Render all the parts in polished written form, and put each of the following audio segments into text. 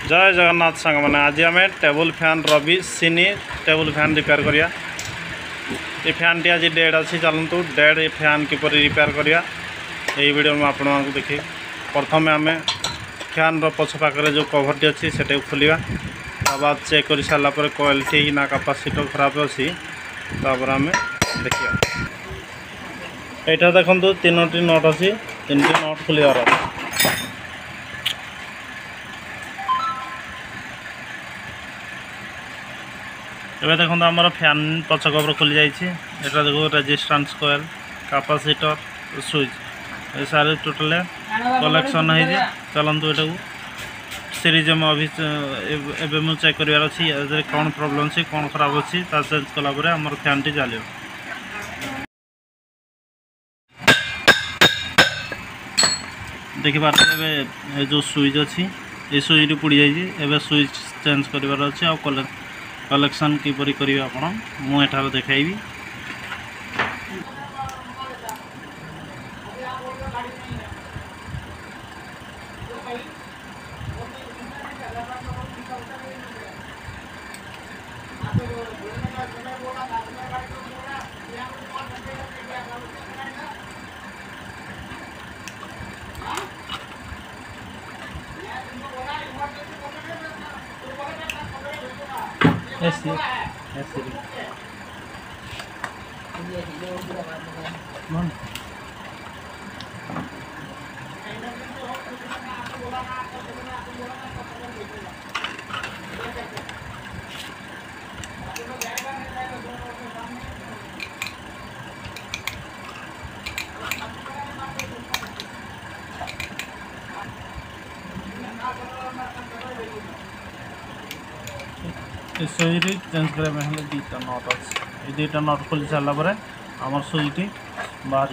जय जगन्नाथ सांग मैंने आज आम टेबुल फैन रवि सिनी टेबुल फैन रिपेयर करिया। ये फैन टी आज डेड अच्छी चलतु डेड ये फैन किपर रिपेयर करिया यही वीडियो में आपण मानक देखी। प्रथम आम फैन पछ पाखे जो कभर टी अच्छी से खोलिया बाद चेक कर सारापर कॉइल ठीक ना कैपेसिटर खराब अच्छी आम देखिए। यहाँ देखो तीनोटी नट अच्छी तीन नट खोलियार एबे देखो आमर फैन पछ कवर खोली जाइए। देखो रेजिस्टेंस कॉइल कैपेसिटर स्विच सारे टोटल कलेक्शन है। चलतु यहाँ सीरीज में अभी एवं मुझे चेक करार अच्छी कौन प्रोब्लेम अच्छी कौन खराब अच्छी चेंज कलापर आम फैन टी चलो। देखिए जो स्विच अच्छी ये स्विच पुड़ी जाइए स्विच चेंज करार अच्छे आ कलेक्शन किपरि करेंगे आपण मुझे देखाइबी। सुईट चेंज करने दुईटा नट अच्छे दुईटा नट खोली सारापर आम सुईट बाहर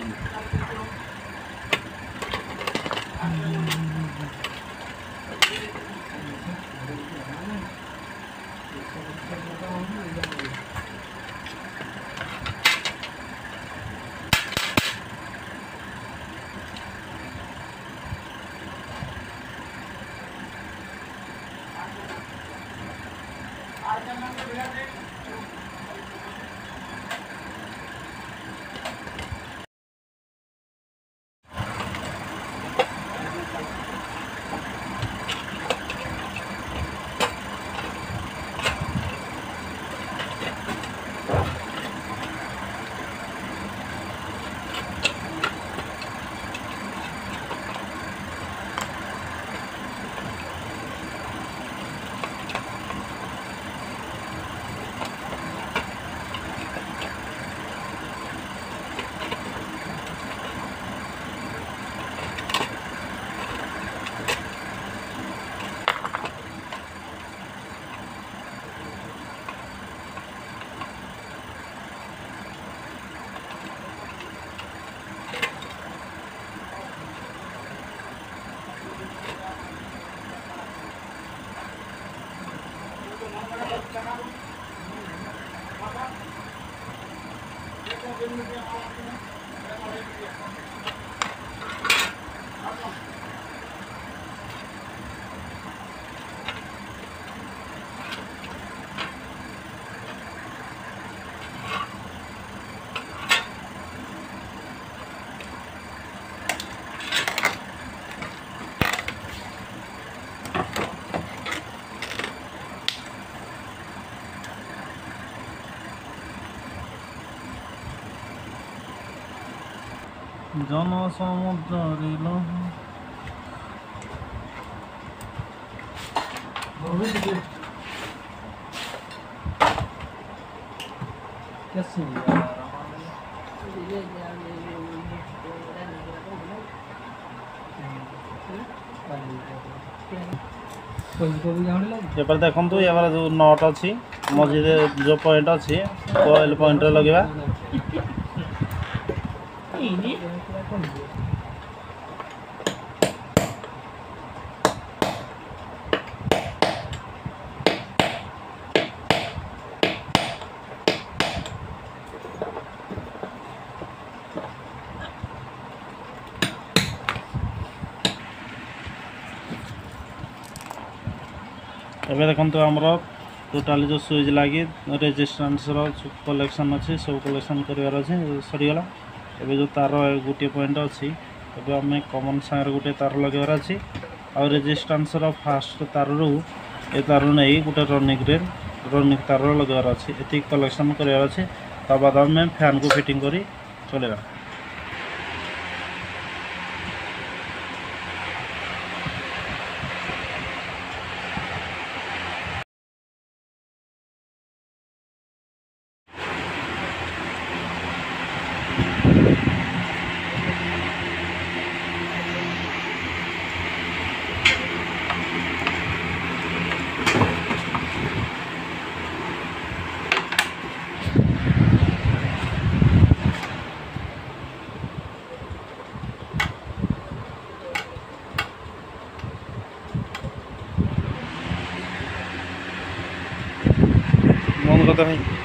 जन समुद्र देखो यार जो नट अच्छी मझे जो पॉइंट अच्छी कॉइल पॉइंट लगे एबे देखंतु हमरो टोटाली जो स्विच लगी रेजिस्टेंस कलेक्शन अच्छी सब कलेक्शन करार अच्छे सरीगला। एबे जो तार गोटे पॉइंट अच्छी एबे आम कमन सागर गोटे तार लगेबार अच्छी आ रेजिस्टेंस फास्ट तार रू ए तार नहीं गोटे रनिंग तार लगेबार अच्छी एति कलेक्शन करार अच्छे। ता बाद आम फैन को फिटिंग करी चलेगा। बंद करते हैं।